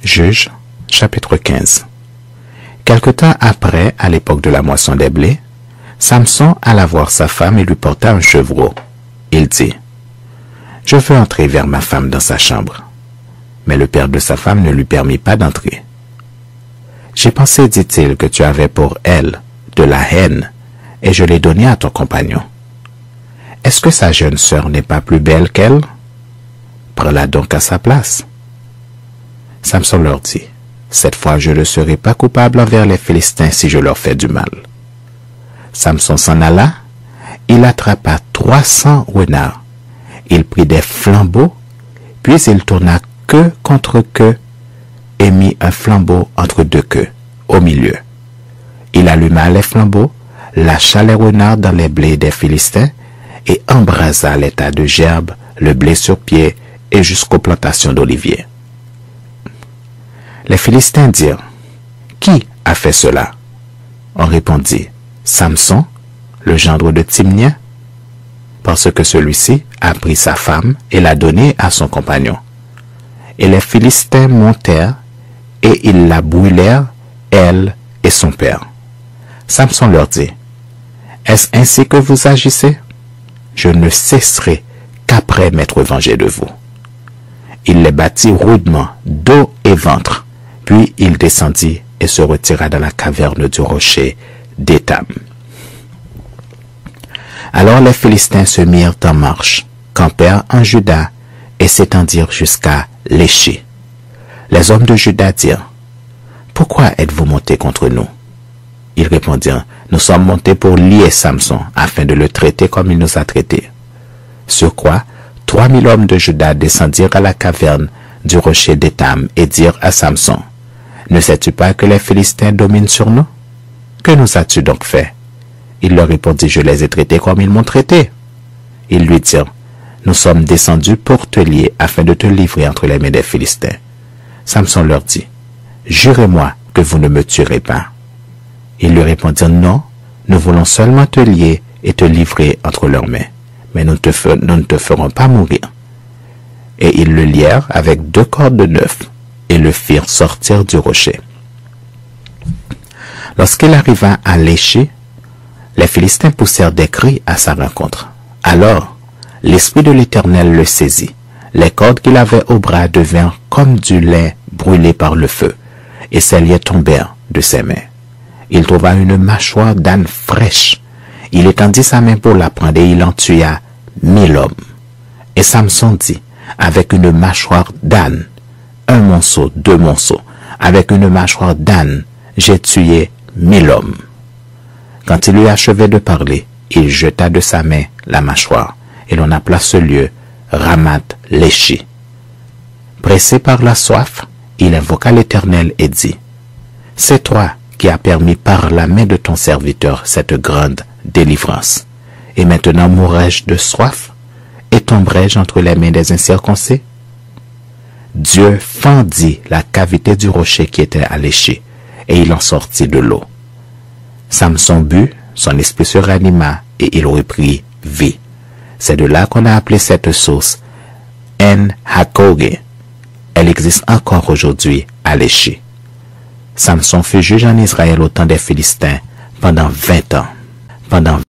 Juges, chapitre 15. Quelque temps après, à l'époque de la moisson des blés, Samson alla voir sa femme et lui porta un chevreau. Il dit, « Je veux entrer vers ma femme dans sa chambre. » Mais le père de sa femme ne lui permit pas d'entrer. « J'ai pensé, dit-il, que tu avais pour elle de la haine, et je l'ai donnée à ton compagnon. Est-ce que sa jeune sœur n'est pas plus belle qu'elle? Prends-la donc à sa place. » Samson leur dit, « Cette fois je ne serai pas coupable envers les Philistins si je leur fais du mal. » Samson s'en alla, il attrapa 300 renards, il prit des flambeaux, puis il tourna queue contre queue et mit un flambeau entre deux queues, au milieu. Il alluma les flambeaux, lâcha les renards dans les blés des Philistins et embrasa les tas de gerbes, le blé sur pied et jusqu'aux plantations d'oliviers. Les Philistins dirent, « Qui a fait cela? » On répondit, « Samson, le gendre de Timnia, parce que celui-ci a pris sa femme et l'a donnée à son compagnon. Et les Philistins montèrent et ils la brûlèrent, elle et son père. Samson leur dit, « Est-ce ainsi que vous agissez? Je ne cesserai qu'après m'être vengé de vous. » Il les battit rudement, dos et ventre, puis il descendit et se retira dans la caverne du rocher d'Étam. Alors les Philistins se mirent en marche, campèrent en Juda et s'étendirent jusqu'à Léchi. Les hommes de Juda dirent, « Pourquoi êtes-vous montés contre nous? » Ils répondirent, « Nous sommes montés pour lier Samson, afin de le traiter comme il nous a traités. » Sur quoi, 3000 hommes de Juda descendirent à la caverne du rocher d'Étam et dirent à Samson, « Ne sais-tu pas que les Philistins dominent sur nous? Que nous as-tu donc fait? » Il leur répondit, « Je les ai traités comme ils m'ont traité. » Ils lui dirent, « Nous sommes descendus pour te lier afin de te livrer entre les mains des Philistins. » Samson leur dit, « Jurez-moi que vous ne me tuerez pas. » Ils lui répondirent, « Non, nous voulons seulement te lier et te livrer entre leurs mains, mais nous ne te ferons pas mourir. » Et ils le lièrent avec 2 cordes de neuf et le firent sortir du rocher. Lorsqu'il arriva à Léchi, les Philistins poussèrent des cris à sa rencontre. Alors, l'Esprit de l'Éternel le saisit. Les cordes qu'il avait au bras devinrent comme du lait brûlé par le feu, et ses liens tombèrent de ses mains. Il trouva une mâchoire d'âne fraîche. Il étendit sa main pour la prendre et il en tua 1000 hommes. Et Samson dit, avec une mâchoire d'âne, 1 monceau, 2 monceaux, avec une mâchoire d'âne, j'ai tué 1000 hommes. Quand il eut achevé de parler, il jeta de sa main la mâchoire, et l'on appela ce lieu Ramath-Léchi. Pressé par la soif, il invoqua l'Éternel et dit, « C'est toi qui as permis par la main de ton serviteur cette grande délivrance. Et maintenant mourrai-je de soif, et tomberai-je entre les mains des incirconcis? » Dieu fendit la cavité du rocher qui était à Léchi, et il en sortit de l'eau. Samson but, son esprit se ranima, et il reprit vie. C'est de là qu'on a appelé cette source En-Hakkore. Elle existe encore aujourd'hui à Léchi. Samson fut juge en Israël au temps des Philistins pendant 20 ans.